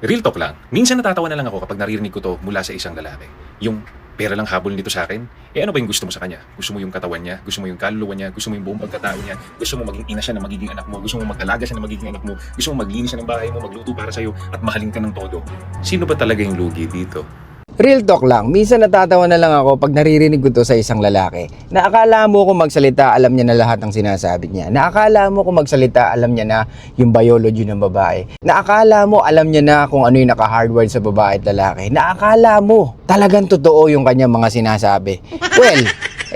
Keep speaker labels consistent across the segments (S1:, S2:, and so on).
S1: Real talk lang. Minsan natatawa na lang ako kapag naririnig ko to mula sa isang lalaki. Yung pera lang habol nito sa akin. Eh ano ba yung gusto mo sa kanya? Gusto mo yung katawan niya? Gusto mo yung kaluluwa niya? Gusto mo yung buong pagkatao niya? Gusto mo maging ina siya na magiging anak mo? Gusto mo mag-alaga siya na magiging anak mo? Gusto mo maglinis siya ng bahay mo, magluto para sa'yo at mahalin ka ng todo? Sino ba talaga yung lugi dito?
S2: Real talk lang, minsan natatawa na lang ako pag naririnig ko to sa isang lalaki na akala mo kung magsalita alam niya na lahat ng sinasabi niya, na akala mo kung magsalita alam niya na yung biology ng babae, na akala mo alam niya na kung ano yung naka-hardwired sa babae at lalaki, na akala mo talagang totoo yung kanyang mga sinasabi. Well,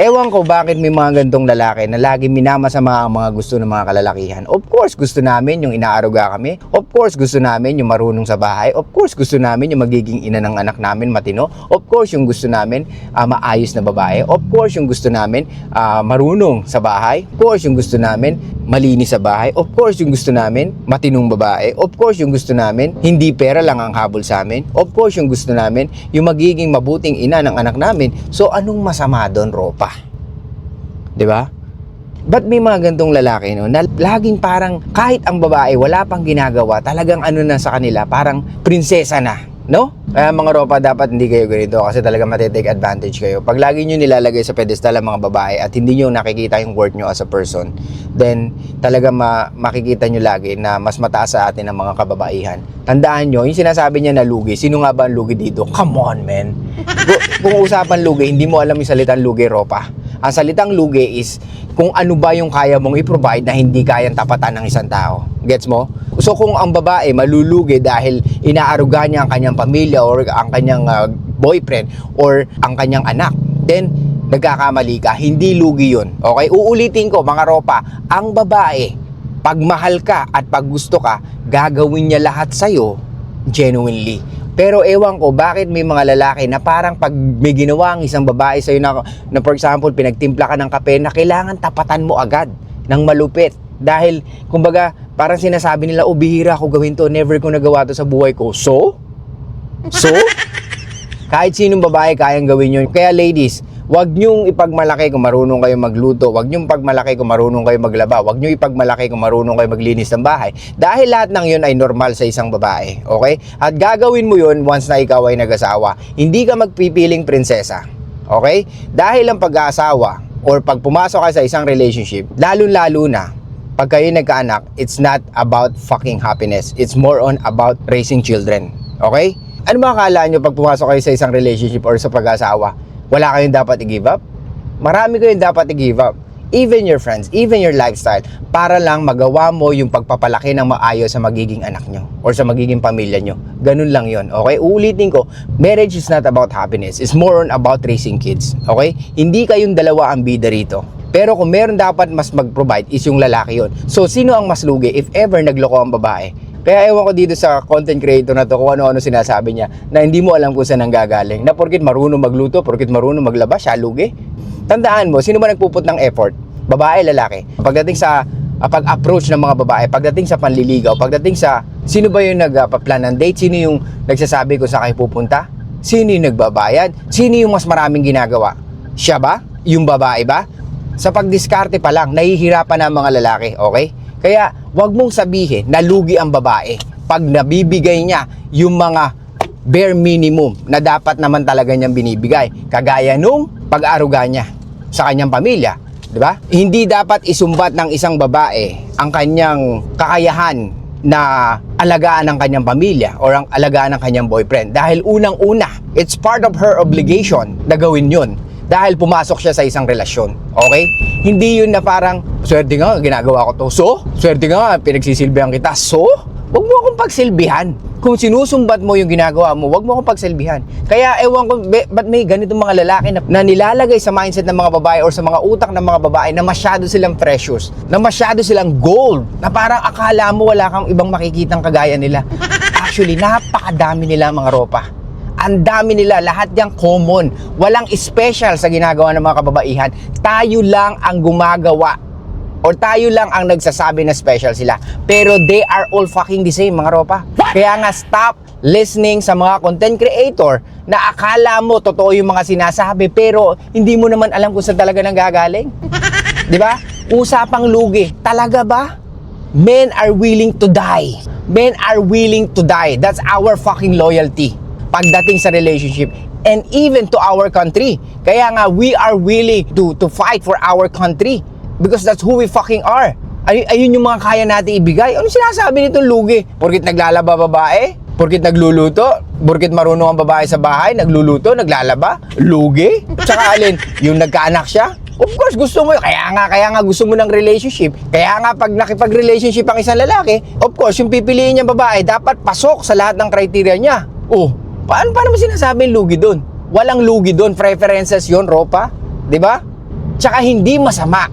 S2: ewan ko bakit may mga gantong lalaki na lagi minamasama ang mga gusto ng mga kalalakihan. Of course, gusto namin yung inaaruga kami. Of course, gusto namin yung marunong sa bahay. Of course, gusto namin yung magiging ina ng anak namin matino. Of course, yung gusto namin maayos na babae. Of course, yung gusto namin marunong sa bahay. Of course, yung gusto namin malinis sa bahay. Of course, yung gusto namin matinong babae. Of course, yung gusto namin hindi pera lang ang habol sa amin. Of course, yung gusto namin yung magiging mabuting ina ng anak namin. So, anong masama doon, Ropa? 'Di ba? Ba't may mga gantong lalaki no na laging parang kahit ang babae wala pang ginagawa, talagang ano na sa kanila, parang prinsesa na, no? Kaya mga Ropa, dapat hindi kayo ganito kasi talaga matitake advantage kayo. Pag lagi nyo nilalagay sa pedestal ang mga babae at hindi nyo nakikita yung worth nyo as a person, then talaga makikita nyo lagi na mas mataas sa atin ang mga kababaihan. Tandaan nyo, yung sinasabi niya na lugi, sino nga ba ang lugi dito? Come on, man! Kung usapan lugi, hindi mo alam yung salitang lugi, Ropa. Ang salitang lugi is kung ano ba yung kaya mong i-provide na hindi kayang tapatan ng isang tao. Gets mo? So kung ang babae malulugi dahil inaaruga niya ang kanyang pamilya or ang kanyang boyfriend or ang kanyang anak, then nagkakamali ka, hindi lugi yun. Okay? Uulitin ko, mga Ropa, ang babae, pag mahal ka at pag gusto ka, gagawin niya lahat sa'yo genuinely. Pero ewan ko bakit may mga lalaki na parang pag may ginawa ang isang babae sa'yo na for example, pinagtimpla ka ng kape na kailangan tapatan mo agad ng malupit. Dahil, kumbaga, parang sinasabi nila, oh, bihira ako gawin to, never ko nagawa to sa buhay ko. So? Kahit sinong babae kayang gawin yun. Kaya ladies, wag nyong ipagmalaki kung marunong kayo magluto. Wag nyong ipagmalaki kung marunong kayo maglaba. Wag nyong ipagmalaki kung marunong kayo maglinis ng bahay. Dahil lahat ng yun ay normal sa isang babae. Okay? At gagawin mo yun once na ikaw ay nag-asawa. Hindi ka magpipiling prinsesa. Okay? Dahil ang pag-aasawa or pag pumasok ka sa isang relationship, lalo-lalo na pag kayo nagkaanak, it's not about fucking happiness. It's more on about raising children. Okay? Ano ba akala nyo pag pumasok kayo sa isang relationship or sa pag-asawa? Wala kayong dapat i-give up? Marami kayong dapat i-give up. Even your friends, even your lifestyle, para lang magawa mo yung pagpapalaki ng maayos sa magiging anak nyo or sa magiging pamilya nyo. Ganun lang yon. Okay? Uulitin ko, marriage is not about happiness. It's more on about raising kids. Okay? Hindi kayong dalawa ang bida rito. Pero kung meron dapat mas mag-provide is yung lalaki yon. So, sino ang mas lugi if ever nagloko ang babae? Kaya ewan ko dito sa content creator na to kung ano-ano sinasabi niya na hindi mo alam kung saan nanggagaling. Na porkit marunong magluto, porkit marunong maglaba, siya lugi. Tandaan mo, sino ba nagpuput ng effort? Babae, lalaki. Pagdating sa pag-approach ng mga babae, pagdating sa panliligaw, pagdating sa sino ba yung nagpa-plan ng date, sino yung nagsasabi kung saan kayo pupunta, sino yung nagbabayad, sino yung mas maraming ginagawa? Siya ba? Yung babae ba? Sa pagdiskarte pa lang, nahihirapan na ang mga lalaki, okay? Kaya, wag mong sabihin na lugi ang babae pag nabibigay niya yung mga bare minimum na dapat naman talaga niyang binibigay. Kagaya nung pag-aruga niya sa kanyang pamilya, di ba? Hindi dapat isumbat ng isang babae ang kanyang kakayahan na alagaan ng kanyang pamilya or ang alagaan ng kanyang boyfriend. Dahil unang-una, it's part of her obligation na gawin yun. Dahil pumasok siya sa isang relasyon. Okay? Hindi yun na parang, swerte nga, ginagawa ko to. So? Swerte nga, pinagsisilbihan kita. So? Huwag mo akong pagsilbihan. Kung sinusumbat mo yung ginagawa mo, huwag mo akong pagsilbihan. Kaya ewan ko, ba't may ganitong mga lalaki na nilalagay sa mindset ng mga babae or sa mga utak ng mga babae na masyado silang precious, na masyado silang gold, na parang akala mo wala kang ibang makikitang kagaya nila. Actually, napakadami nila mga Ropa. Ang dami nila, lahat yang common. Walang special sa ginagawa ng mga kababaihan. Tayo lang ang gumagawa. Or tayo lang ang nagsasabi na special sila. Pero they are all fucking the same, mga Ropa. Kaya nga, stop listening sa mga content creator na akala mo totoo yung mga sinasabi pero hindi mo naman alam kung saan talaga nanggagaling. Di ba? Usapang lugi. Talaga ba? Men are willing to die. Men are willing to die. That's our fucking loyalty pagdating sa relationship. And even to our country. Kaya nga, we are willing to fight for our country. Because that's who we fucking are. Ayun yung mga kaya natin ibigay. Ano sinasabi nitong lugi? Porkit naglalaba babae? Porkit nagluluto? Porkit marunong ang babae sa bahay? Nagluluto? Naglalaba? Lugi? Tsaka alin? Yung nagkaanak siya? Of course, gusto mo yun. Kaya nga gusto mo ng relationship. Kaya nga, pag nakipag-relationship ang isang lalaki, of course, yung pipiliin niyang babae, dapat pasok sa lahat ng criteria niya. Oh, paano mo sinasabing lugi doon? Walang lugi doon. Preferences yun, Ropa. Diba? Tsaka hindi masama.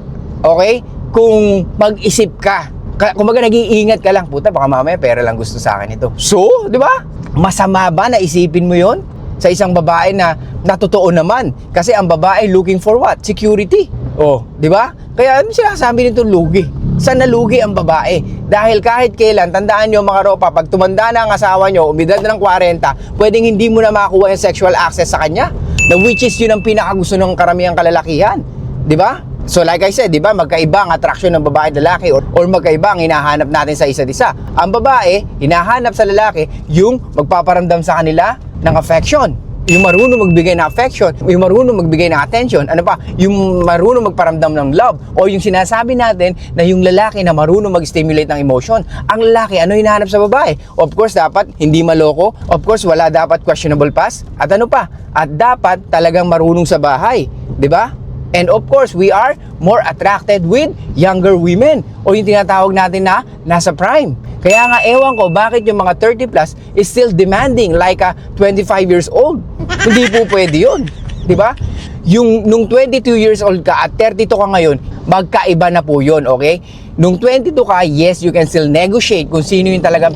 S2: Okay? Kung mag-isip ka. Kung baga nag-iingat ka lang, puta, baka mamaya pera lang gusto sa akin ito. So, di ba? Masama ba na isipin mo yon sa isang babae na totoo naman? Kasi ang babae looking for what? Security. Oh, di ba? Kaya ano sinasabi nito lugi? Saan nalugi ang babae? Dahil kahit kailan, tandaan nyo mga Ropa, pag tumanda na ang asawa nyo, umidad na ng 40, pwedeng hindi mo na makakuha yung sexual access sa kanya. Na which is yun ang pinakagusto ng karamihang kalalakihan. Di ba? So like I said, di ba, magkaiba ang attraction ng babae at lalaki or magkaiba ang hinahanap natin sa isa't isa. Ang babae, hinahanap sa lalaki yung magpaparamdam sa kanila ng affection. Yung marunong magbigay ng affection, yung marunong magbigay ng attention, ano pa, yung marunong magparamdam ng love, o yung sinasabi natin na yung lalaki na marunong mag-stimulate ng emotion. Ang lalaki, ano hinahanap sa babae? Of course, dapat hindi maloko. Of course, wala dapat questionable past. At ano pa? At dapat talagang marunong sa bahay. Di ba? And of course, we are more attracted with younger women o yung tinatawag natin na nasa prime. Kaya nga ewan ko bakit yung mga 30 plus is still demanding like a 25 years old. Hindi po pwede yun. Diba? Yung nung 22 years old ka at 32 ka ngayon, magkaiba na po yun, okay? Nung 22 ka, yes, you can still negotiate kung sino yung talagang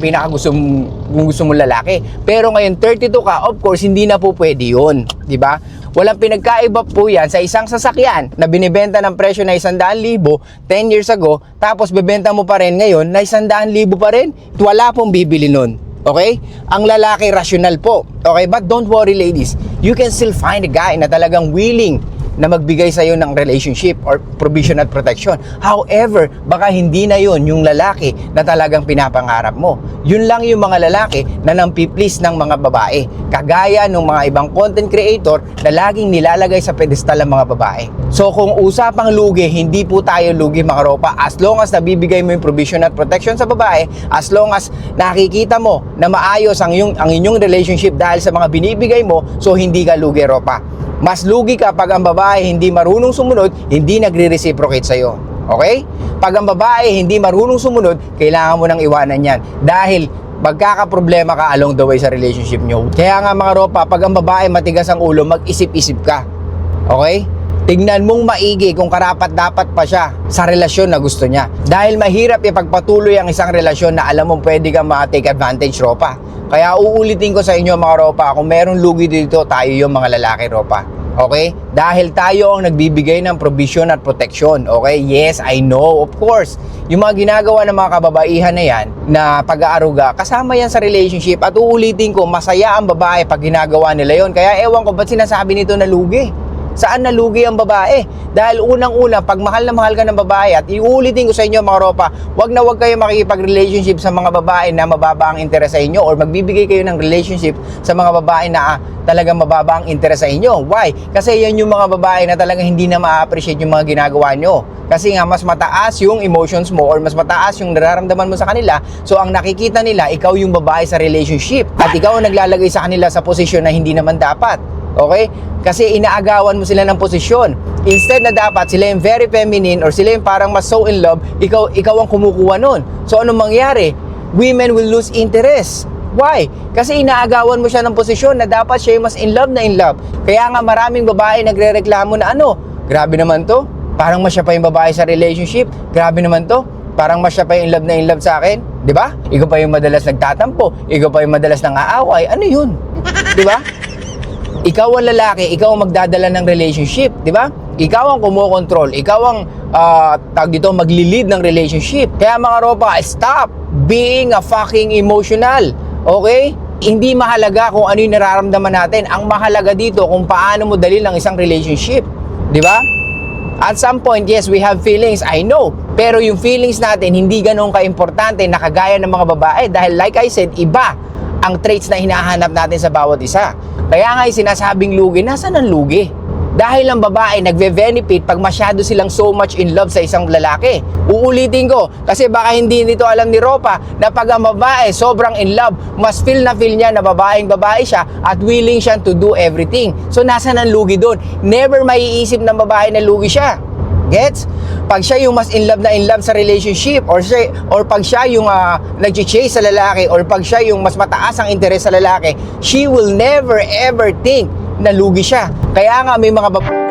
S2: gusto mong lalaki. Pero ngayon 32 ka, of course, hindi na po pwede yun. Diba? Walang pinagkaiba po yan sa isang sasakyan na binibenta ng presyo na 100,000 10 years ago, tapos bebenta mo pa rin ngayon na 100,000 pa rin. Wala pong bibili nun. Okay? Ang lalaki rational po. Okay? But don't worry ladies, you can still find a guy na talagang willing na magbigay sa iyo ng relationship or provision at protection. However, baka hindi na yun yung lalaki na talagang pinapangarap mo. Yun lang yung mga lalaki na nampiplease ng mga babae. Kagaya ng mga ibang content creator na laging nilalagay sa pedestal ng mga babae. So kung usapang lugi, hindi po tayo lugi mga Ropa. As long as nabibigay mo yung provision at protection sa babae, as long as nakikita mo na maayos ang inyong relationship dahil sa mga binibigay mo, so hindi ka lugi Ropa. Mas lugi ka pag ang babae hindi marunong sumunod, hindi nagre-reciprocate sa'yo. Okay? Pag ang babae hindi marunong sumunod, kailangan mo nang iwanan yan. Dahil magkakaproblema ka along the way sa relationship nyo. Kaya nga mga Ropa, pag ang babae matigas ang ulo, mag-isip-isip ka. Okay? Tignan mong maigi kung karapat-dapat pa siya sa relasyon na gusto niya. Dahil mahirap ipagpatuloy ang isang relasyon na alam mong pwede kang ma-take advantage, Ropa. Kaya uulitin ko sa inyo mga Ropa, kung meron lugi dito, tayo yung mga lalaki, Ropa. Okay? Dahil tayo ang nagbibigay ng provision at protection. Okay? Yes, I know, of course. Yung mga ginagawa ng mga kababaihan na yan, na pag-aaruga, kasama yan sa relationship. At uulitin ko, masaya ang babae pag ginagawa nila yon. Kaya ewan ko, ba't sinasabi nito na lugi? Saan nalugi ang babae? Dahil unang-una, pag mahal na mahal ka ng babae, at iulitin ko sa inyo mga Ropa, wag na wag kayo makikipag-relationship sa mga babae na mababa ang interes sa inyo or magbibigay kayo ng relationship sa mga babae na talagang mababa ang interes sa inyo. Why? Kasi yan yung mga babae na talagang hindi na ma-appreciate yung mga ginagawa nyo. Kasi nga, mas mataas yung emotions mo or mas mataas yung nararamdaman mo sa kanila. So, ang nakikita nila, ikaw yung babae sa relationship. At ikaw ang naglalagay sa kanila sa posisyon na hindi naman dapat. Okay? Kasi inaagawan mo sila ng posisyon. Instead na dapat sila yung very feminine or sila yung parang mas so in love, ikaw ang kumukuha nun. So anong mangyari? Women will lose interest. Why? Kasi inaagawan mo siya ng posisyon na dapat siya yung mas in love na in love. Kaya nga maraming babae nagrereklamo na grabe naman to. Parang mas siya pa yung babae sa relationship. Grabe naman to. Parang mas siya pa yung in love sa akin. Diba? Ikaw pa yung madalas nagtatampo. Ikaw pa yung madalas nang aaway. Ano yun? Diba? Ikaw ang lalaki, ikaw ang magdadala ng relationship, di ba? Ikaw ang kumokontrol, ikaw ang magli-lead ng relationship. Kaya mga Ropa, stop being a fucking emotional. Okay? Hindi mahalaga kung ano yung nararamdaman natin. Ang mahalaga dito kung paano mo dalhin ang isang relationship. Di ba? At some point, yes, we have feelings, I know. Pero yung feelings natin, hindi ganun ka-importante na kagaya ng mga babae. Dahil like I said, iba ang traits na hinahanap natin sa bawat isa. Kaya nga yung sinasabing lugi, nasaan ang lugi? Dahil ang babae nagve-benefit pag masyado silang so much in love sa isang lalaki. Uulitin ko, kasi baka hindi nito alam ni Ropa na pag ang babae sobrang in love, mas feel niya na babaeng babae siya at willing siya to do everything. So nasaan ang lugi doon? Never maiisip ng babae na lugi siya. Gets? Pag siya yung mas in love sa relationship or pag siya yung nag-chase sa lalaki or pag siya yung mas mataas ang interes sa lalaki, she will never ever think na lugi siya. Kaya nga may mga babae